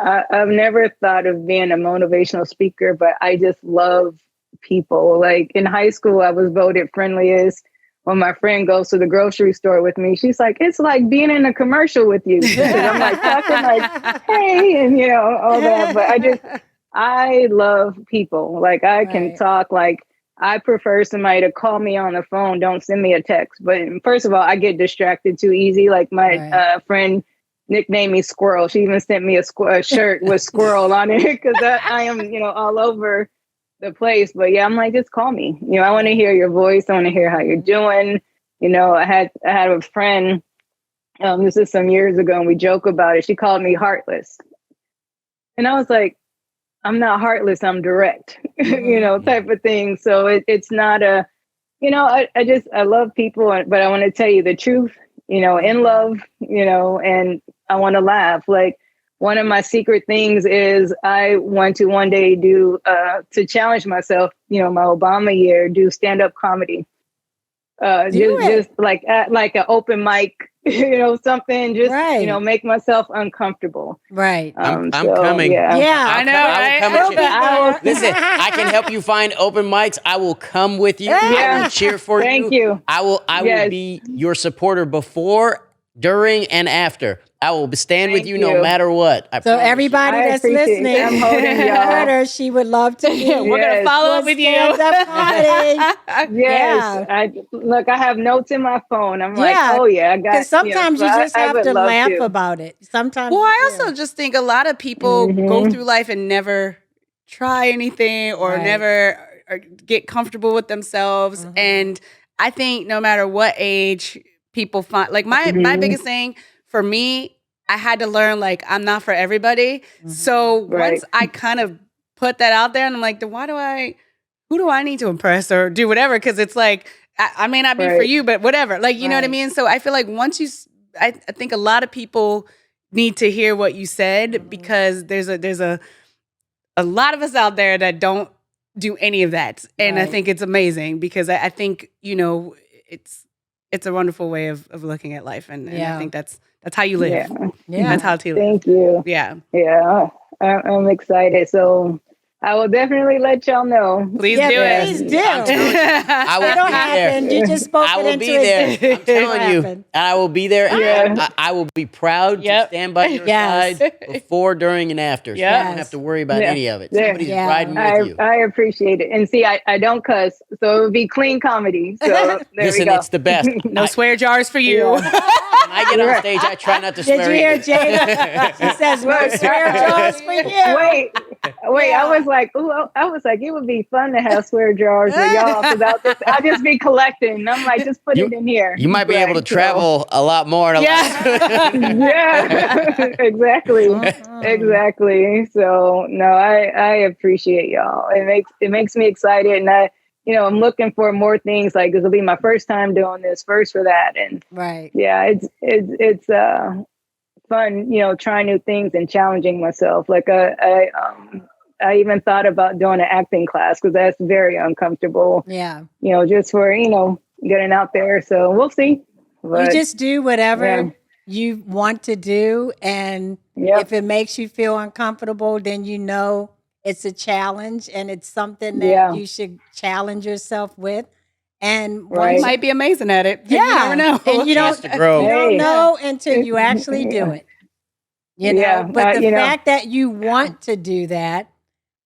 I've never thought of being a motivational speaker, but I just love people. Like, in high school, I was voted friendliest. When my friend goes to the grocery store with me, she's like, it's like being in a commercial with you. I'm like talking like, hey, and all that. But I love people. Like, I can talk. Like, I prefer somebody to call me on the phone. Don't send me a text. But first of all, I get distracted too easy. Like, my friend nicknamed me Squirrel. She even sent me a shirt with squirrel on it, because I am, all over the place. But yeah, I'm like, just call me. I want to hear your voice. I want to hear how you're doing. I had a friend, this is some years ago, and we joke about it. She called me heartless. And I was like, I'm not heartless, I'm direct, type of thing. So it's not a, I love people, but I want to tell you the truth, in love, and I want to laugh. Like, one of my secret things is I want to one day do, to challenge myself, my Obama year, do stand-up comedy. Just like an open mic, something, just, make myself uncomfortable. Right. I'm coming. Yeah. I know, I will come right? Listen, I can help you find open mics. I will come with you. I will cheer for you. Thank you. I will be your supporter before, during, and after. I will stand with you no matter what. So everybody that's listening, I'm holding y'all. her, she would love to be. We're gonna follow up with you. Yes. I have notes in my phone. I'm like, oh yeah, I got. Because sometimes you just have to laugh about it. Sometimes. Well, I also just think a lot of people go through life and never try anything, or never get comfortable with themselves. And I think no matter what age people find, like my biggest thing for me, I had to learn, like, I'm not for everybody. So once I kind of put that out there, and I'm like, then why who do I need to impress or do whatever? Because it's like, I may not be for you, but whatever. Like, you know what I mean? So I feel like once I think a lot of people need to hear what you said, because there's a lot of us out there that don't do any of that. And I think it's amazing, because I think, it's a wonderful way of looking at life. And I think that's how you live. Yeah. That's how to live. Thank you. Yeah. Yeah. I'm excited. So I will definitely let y'all know. Please do it. Please do. I will It'll be happen. there. You just spoke I it will into be there. existence. I'm telling It'll you. happen. I will be there. Yeah. I will be proud to stand by your side before, during, and after. So you don't have to worry about any of it. Somebody's riding with you. I appreciate it. And see, I don't cuss, so it would be clean comedy. So there Listen, we go. it's the best. No swear jars for you. When I get on stage, I try not to swear. Did you hear either. Jada? She says, no swear jars for you. Wait. I was like, it would be fun to have swear jars with y'all, because I'll just be collecting. I'm like, just put it in here. You might be able to travel a lot more. Yeah, exactly. Exactly. So no, I appreciate y'all. It makes me excited, and I'm looking for more things. Like, this will be my first time doing this, first for that, and yeah, it's fun, trying new things and challenging myself. Like I even thought about doing an acting class, because that's very uncomfortable. Yeah. Just for, getting out there. So we'll see. But, you just do whatever you want to do. And if it makes you feel uncomfortable, then it's a challenge, and it's something that you should challenge yourself with. And you might be amazing at it. Yeah. You never know. And you don't know until you actually do it. But the fact that you want to do that,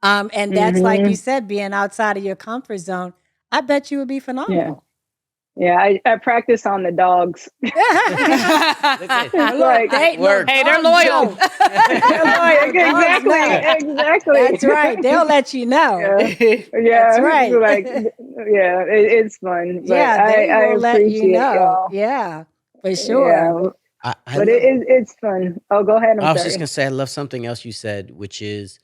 and that's like you said, being outside of your comfort zone, I bet you would be phenomenal. Yeah, I practice on the dogs. Like, hey, they're loyal. Exactly. That's right. They'll let you know. Yeah. That's right. It's fun. But they will let you know. Y'all. Yeah, for sure. Yeah. But it's fun. Oh, go ahead. I was just going to say, I love something else you said, which is,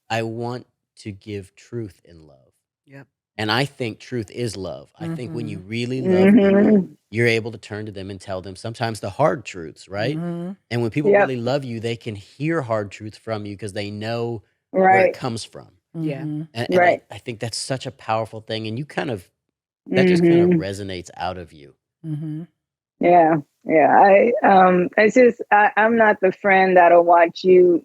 I want to give truth in love. Yep. And I think truth is love. I think when you really love people, you're able to turn to them and tell them sometimes the hard truths, right? And when people really love you, they can hear hard truths from you, because they know where it comes from. Yeah. And I think that's such a powerful thing. And you that just kind of resonates out of you. Yeah. It's just, I'm not the friend that'll watch you,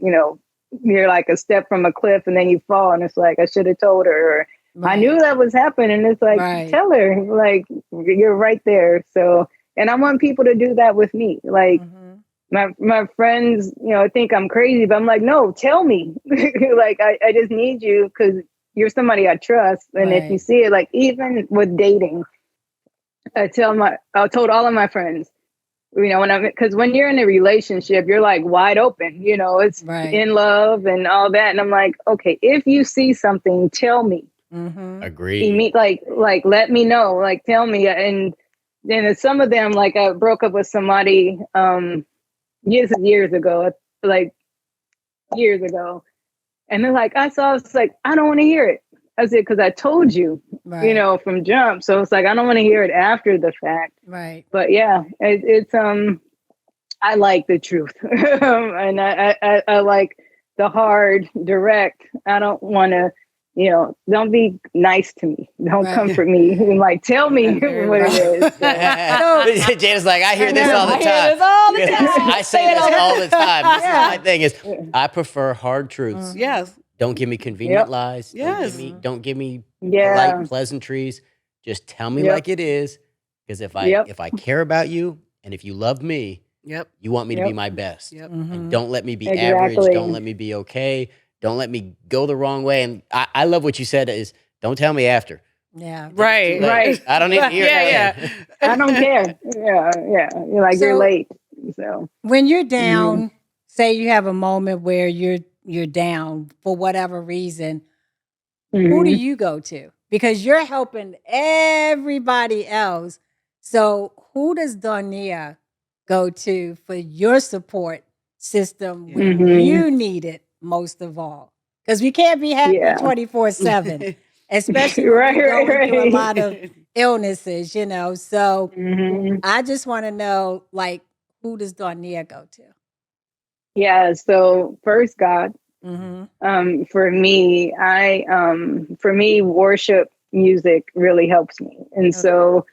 you're like a step from a cliff and then you fall, and it's like, I should have told her, or I knew that was happening. It's like, tell her, like, you're right there. So, and I want people to do that with me. Like, my friends, think I'm crazy, but I'm like, no, tell me. Like, I just need you, because you're somebody I trust. And if you see it, like, even with dating, I told all of my friends, because when you're in a relationship, you're like wide open, it's in love and all that. And I'm like, okay, if you see something, tell me. Agreed. Like, let me know, like, tell me. And then some of them, like, I broke up with somebody years ago, and they're like, I was like, I don't want to hear it. I said, because I told you, from jump. So it's like, I don't want to hear it after the fact. Right. But yeah, it's I like the truth. And I like the hard, direct. I don't want to, don't be nice to me. Don't comfort me. And like, tell me what it is. So. Jada's like, I hear this all the time. I say this all the time. This is my thing is, I prefer hard truths. Yes. Don't give me convenient lies. Yes. Don't give me polite pleasantries. Just tell me like it is. Because if I care about you, and if you love me, you want me to be my best. And don't let me be average. Don't let me be okay. Don't let me go the wrong way. And I love what you said is, don't tell me after. Yeah. Right. I don't need to hear that. I don't care. Yeah. You're like, you're late. So when you're down, say you have a moment where you're down for whatever reason, who do you go to? Because you're helping everybody else. So who does Dawnia go to for your support system when you need it most of all? Because we can't be happy 24/7. especially when Right, we're right, going through a right. lot of illnesses, So Hmm. I just want to know, like, who does Dawnia go to? Yeah. So first, God. Mm-hmm. For me, worship music really helps me, and Okay. so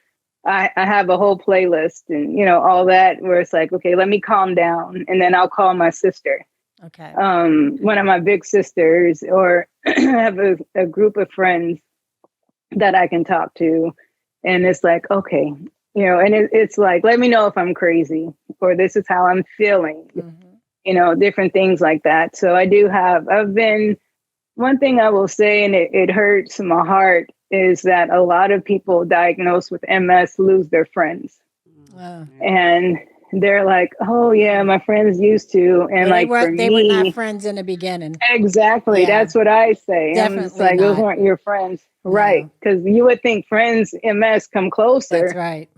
I have a whole playlist and all that where it's like, okay, let me calm down, and then I'll call my sister, Okay. one of my big sisters, or I have a group of friends that I can talk to, and it's like, okay, and it's like, let me know if I'm crazy or this is how I'm feeling, different things like that. So I've been, one thing I will say, and it hurts my heart, is that a lot of people diagnosed with MS lose their friends. Uh, And they're like, oh, yeah, my friends used to. And well, like for they were not me, friends in the beginning. exactly, Yeah, that's what I say. I'm just definitely like, those not. weren't your friends. Right. No, Because you would think friends, MS come that's closer. right.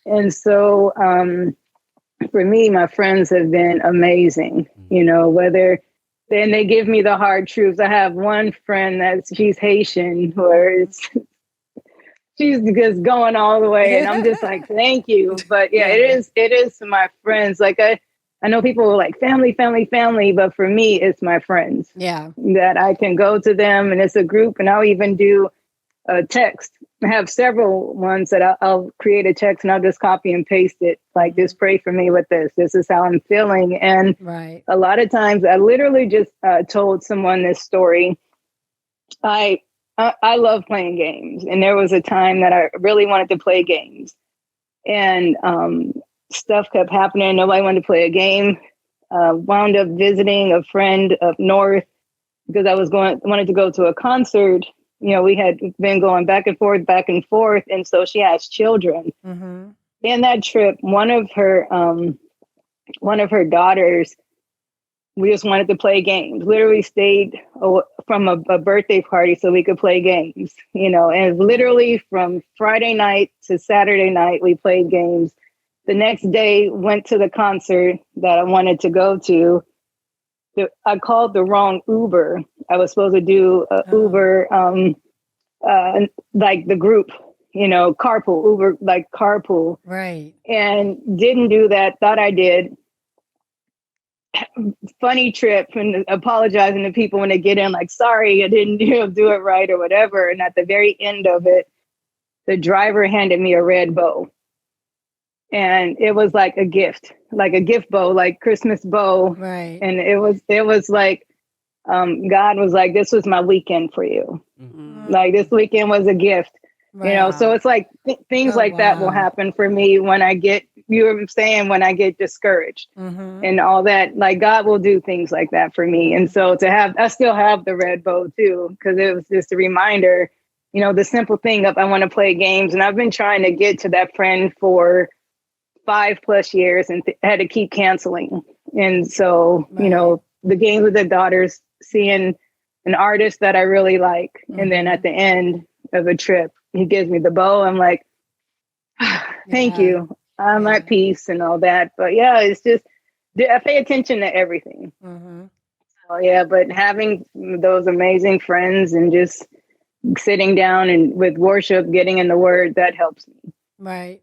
And so for me, my friends have been amazing, whether then they give me the hard truths. I have one friend she's Haitian, where she's just going all the way, and I'm just like, thank you. But yeah, Yeah, it is my friends. Like I know people are like family, family, family, but for me, it's my friends yeah. that I can go to them, and it's a group, and I'll even do a text. I have several ones that I'll create a text and I'll just copy and paste it. Like, just pray for me with this. This is how I'm feeling. And Right. a lot of times, I literally just told someone this story. I love playing games, and there was a time that I really wanted to play games, and stuff kept happening. Nobody wanted to play a game. Wound up visiting a friend up north because I wanted to go to a concert. We had been going back and forth, and so she has children. Mm-hmm. In that trip, one of her daughters, we just wanted to play games. Literally stayed from a birthday party so we could play games. And literally from Friday night to Saturday night, we played games. The next day, went to the concert that I wanted to go to. I called the wrong Uber. I was supposed to do Uber, like the group, carpool, Uber, like carpool, Right. and didn't do that. Thought I did. Funny trip, and apologizing to people when they get in, like, sorry, I didn't do it right or whatever. And at the very end of it, the driver handed me a red bow. And it was like a gift bow, like Christmas bow. Right. And it was like, God was like, this was my weekend for you. Like, this weekend was a gift, Right. so it's like things Oh, like that will wow. happen for me when I get, when I get discouraged and all that. Like, God will do things like that for me. And so I still have the red bow too, because it was just a reminder, the simple thing of, I want to play games. And I've been trying to get to that friend for 5+ years and had to keep canceling. And so, Right. the games with the daughters, seeing an artist that I really like. And then at the end of a trip, he gives me the bow. I'm like, thank Yeah. you. I'm at peace and all that. But yeah, it's just, I pay attention to everything. So yeah, but having those amazing friends and just sitting down and with worship, getting in the word, that helps me. Right.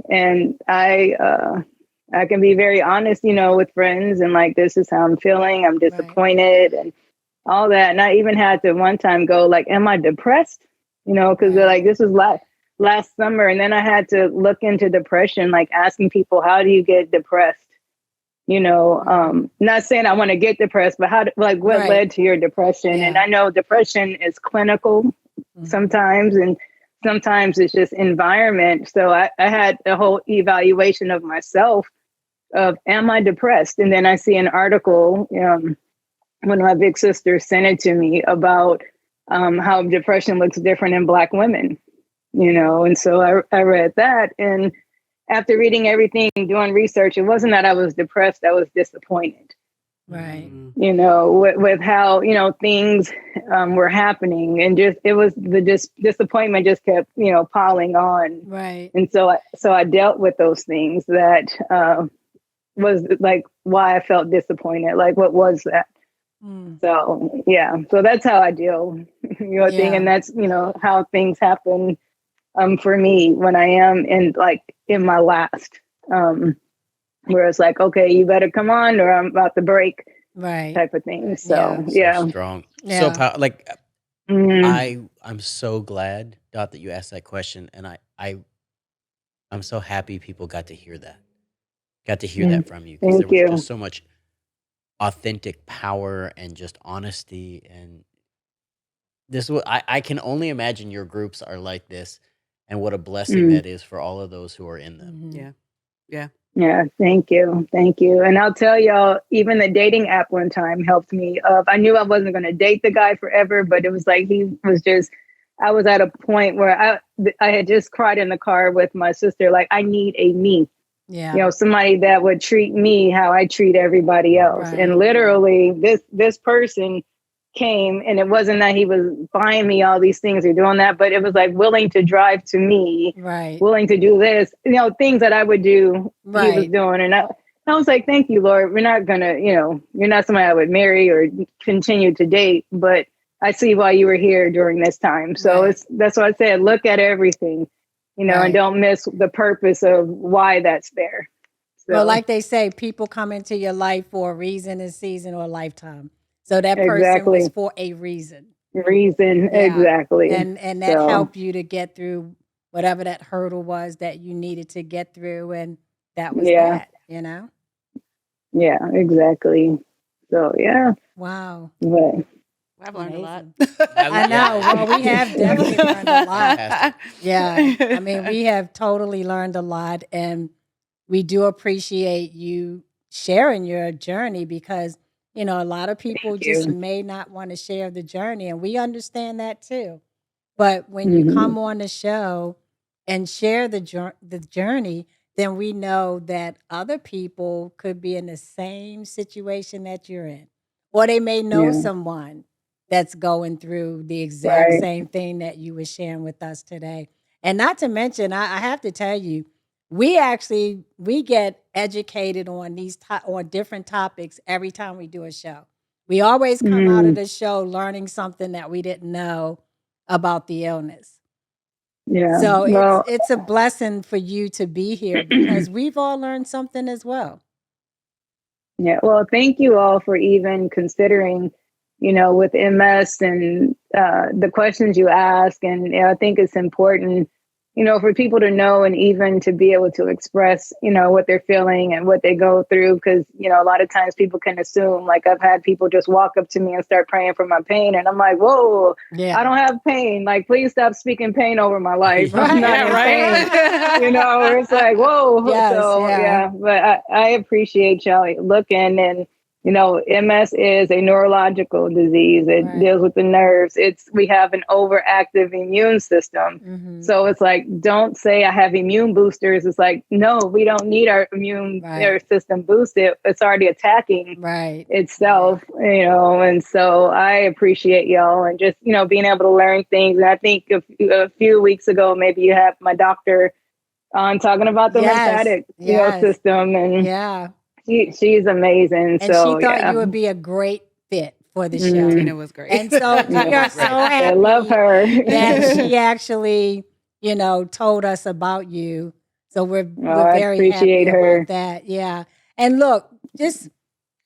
And I can be very honest, with friends, and like, this is how I'm feeling. I'm disappointed and all that. And I even had to one time go like, am I depressed? Because they're like, this was last summer. And then I had to look into depression, like asking people, how do you get depressed? Not saying I want to get depressed, but what led to your depression? Yeah. And I know depression is clinical sometimes, and sometimes it's just environment. So I had a whole evaluation of myself of, am I depressed? And then I see an article, one of my big sisters sent it to me about how depression looks different in Black women, and so I read that. And after reading everything, doing research, it wasn't that I was depressed, I was disappointed. Right. With how, things were happening, and just, it was the disappointment just kept, piling on. Right. And so I dealt with those things that was like why I felt disappointed. Like, what was that? Mm. So yeah, so that's how I deal, thing, and that's how things happen for me when I am in my last, where it's like, okay, you better come on, or I'm about to break, Right. type of thing. Yeah. So yeah, So strong. Yeah. So like Mm, I'm so glad, Dot, that you asked that question, and I'm so happy people got to hear that. Got to hear that from you, because there thank was you. just so much authentic power and just honesty. And this was, I can only imagine your groups are like this, and what a blessing Mm. that is for all of those who are in them. Mhm. Yeah. Yeah, thank you. Thank you. And I'll tell y'all, even the dating app one time helped me. I knew I wasn't going to date the guy forever, but it was like I was at a point where I had just cried in the car with my sister, like, I need a me, Yeah. somebody that would treat me how I treat everybody else. Right. And literally this person came, and it wasn't that he was buying me all these things or doing that, but it was like willing to drive to me, Right. willing to do this, things that I would do, he was Right. doing. And I was like, thank you, Lord. We're not gonna, you're not somebody I would marry or continue to date, but I see why you were here during this time. So Right. that's what I said. Look at everything, and Right. don't miss the purpose of why that's there. So Well, like they say, people come into your life for a reason, a season, or a lifetime. So that person exactly. was for a reason. Reason, Yeah. exactly. And that So helped you to get through whatever that hurdle was that you needed to get through, and that was yeah, that, you know? yeah, exactly. So yeah, Wow. but I've learned a lot. Amazing. I know. Well, we have definitely learned a lot. Fantastic. Yeah. I mean, we have totally learned a lot, and we do appreciate you sharing your journey, because, a lot of people thank just you. may not want to share the journey, and we understand that too. But when you Mhm. come on the show and share the journey, then we know that other people could be in the same situation that you're in, or they may know Yeah, someone that's going through the exact right. same thing that you were sharing with us today. And not to mention, I have to tell you, we get educated on on different topics every time we do a show. We always come out of Mm, the show learning something that we didn't know about the illness. yeah. So Well, it's a blessing for you to be here, because we've all learned something as well. yeah. Well, thank you all for even considering, with MS and the questions you ask. And I think it's important, for people to know, and even to be able to express, what they're feeling and what they go through. Because, a lot of times people can assume, like, I've had people just walk up to me and start praying for my pain. And I'm like, whoa, Yeah. I don't have pain. Like, please stop speaking pain over my life. I'm not in pain. It's like, whoa. Yes, So yeah. yeah, but I appreciate y'all looking. And MS is a neurological disease. It Right. deals with the nerves. We have an overactive immune system. Mhm. So it's like, don't say I have immune boosters. It's like, no, we don't need our immune Right. system boosted. It's already attacking Right. itself, and so I appreciate y'all, and just, being able to learn things. And I think a few weeks ago, maybe you had my doctor on talking about the Yes. lymphatic, Yes. system, and Yeah. she's amazing. And So she thought yeah, you would be a great fit for the show. Mm. Tina was great. And so we Yeah. are so I love happy her. that she actually, told us about you. So we're I very appreciate happy her. about that. Yeah. And look, just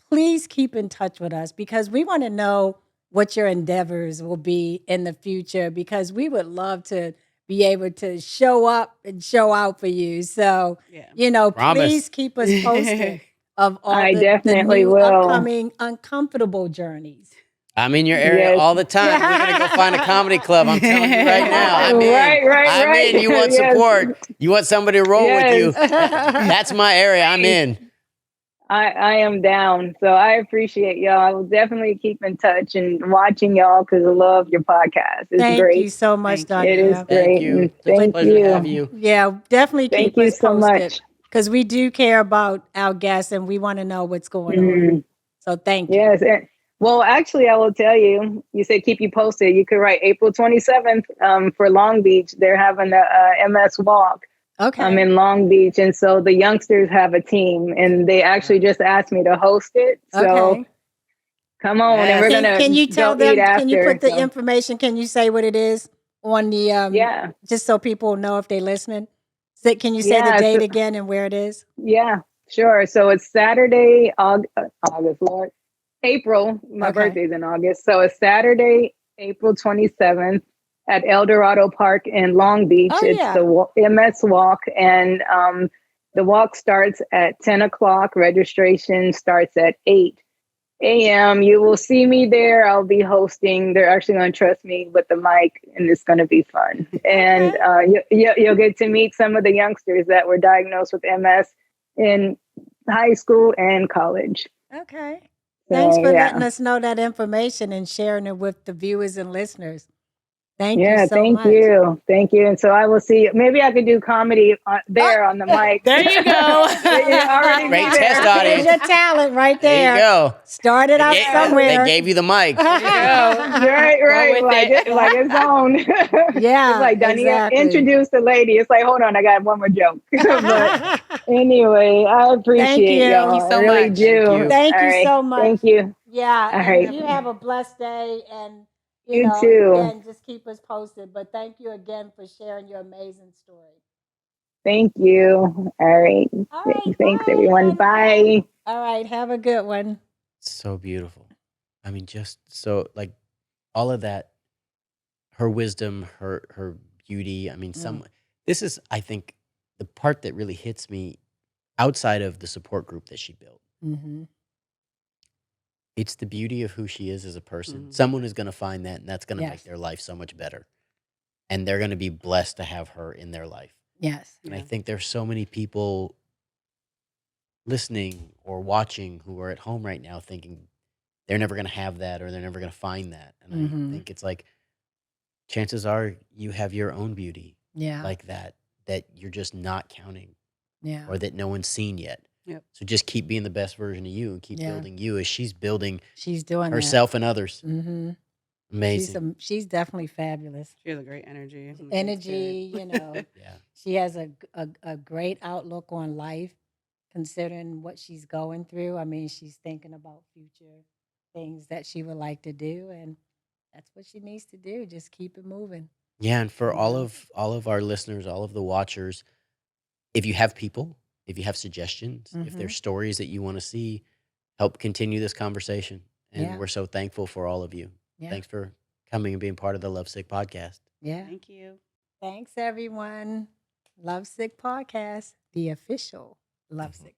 please keep in touch with us, because we want to know what your endeavors will be in the future, because we would love to be able to show up and show out for you. So, Yeah. Promise. please keep us posted of all I the definitely new will. upcoming uncomfortable journeys. I'm in your area Yes. all the time. We're gonna go find a comedy club. I'm telling you right now. I'm in. Right. I'm in. You want Yes. support. You want somebody to roll with you. Yes. That's my area. I'm in. I am down. So I appreciate y'all. I will definitely keep in touch and watching y'all, because I love your podcast. It's Thank great. you so much, Thank you. It is Dawnia. great. Thank you. And Such a thank pleasure to have you. you. Yeah, definitely Thank keep you us so posted, much. because we do care about our guests and we want to know what's going on. Mm, So thank you. yes. Well, actually, I will tell you. You said keep you posted. You could write April 27th for Long Beach. They're having a MS walk. Okay. I'm in Long Beach, and so the youngsters have a team, and they actually just asked me to host it. So Okay. Come on, and Yes. we're Can, gonna can you tell go eat them? Can you after. put the So information? Can you say what it is on the yeah, just so people know if they listening? Can you say the yeah, date so, again and where it is? yeah, sure. So it's Saturday, August, Lord, April. My Okay. birthday's in August, so it's Saturday, April 27th at El Dorado Park in Long Beach. Oh It's yeah. the MS Walk, and the walk starts at 10 o'clock. Registration starts at 8 a.m. You will see me there. I'll be hosting. They're actually going to trust me with the mic, and it's going to be fun. And Okay. you'll get to meet some of the youngsters that were diagnosed with MS in high school and college. Okay. Thanks So for letting yeah, us know that information and sharing it with the viewers and listeners. Thank you yeah. so Thank much. you, thank you. And so I will see. Maybe I could do comedy there on the mic. There you go. You already Great be there. test There's audience. your talent right There you there. go. Start it out They somewhere. gave you the mic. There you go. Right, Go right. with Like it. like it's on. It's Yeah, like Dawnia, exactly. introduce the lady. It's like, hold on, I got one more joke. But anyway, I Thank appreciate you. y'all. Thank you I so really much. do. Thank you. Thank All you right. so much. Thank you. Yeah, All and right. you have a blessed day, and You too. again, just keep us posted. But thank you again for sharing your amazing story. Thank you. All right. All right, Thanks, bye, everyone. honey. Bye. All right, have a good one. So beautiful. I mean, just so like all of that, her wisdom, her beauty. I mean, this is, I think, the part that really hits me outside of the support group that she built. Mm-hmm. It's the beauty of who she is as a person. Mhm. Someone is going to find that, and that's going to Yes. make their life so much better. And they're going to be blessed to have her in their life. Yes. And I Yeah. think there's so many people listening or watching who are at home right now thinking they're never going to have that or they're never going to find that. And Mhm. I think it's like chances are you have your own beauty Yeah. like that you're just not counting Yeah. or that no one's seen yet. Yep. So just keep being the best version of you and keep Yeah. building you as she's building She's doing herself and others. that. Mm-hmm. Amazing. She's definitely fabulous. She has a great energy. and a great Energy, spirit. Yeah. she has a great outlook on life, considering what she's going through. I mean, she's thinking about future things that she would like to do, and that's what she needs to do. Just keep it moving. Yeah, and for all Yeah. of our listeners, all of the watchers, if you have people, if you have suggestions, if there's stories that you want to see, help continue this conversation. And Yeah. we're so thankful for all of you. Yeah. Thanks for coming and being part of the Lovesick podcast. Yeah. Thank you. Thanks, everyone. Lovesick Podcast, the official Lovesick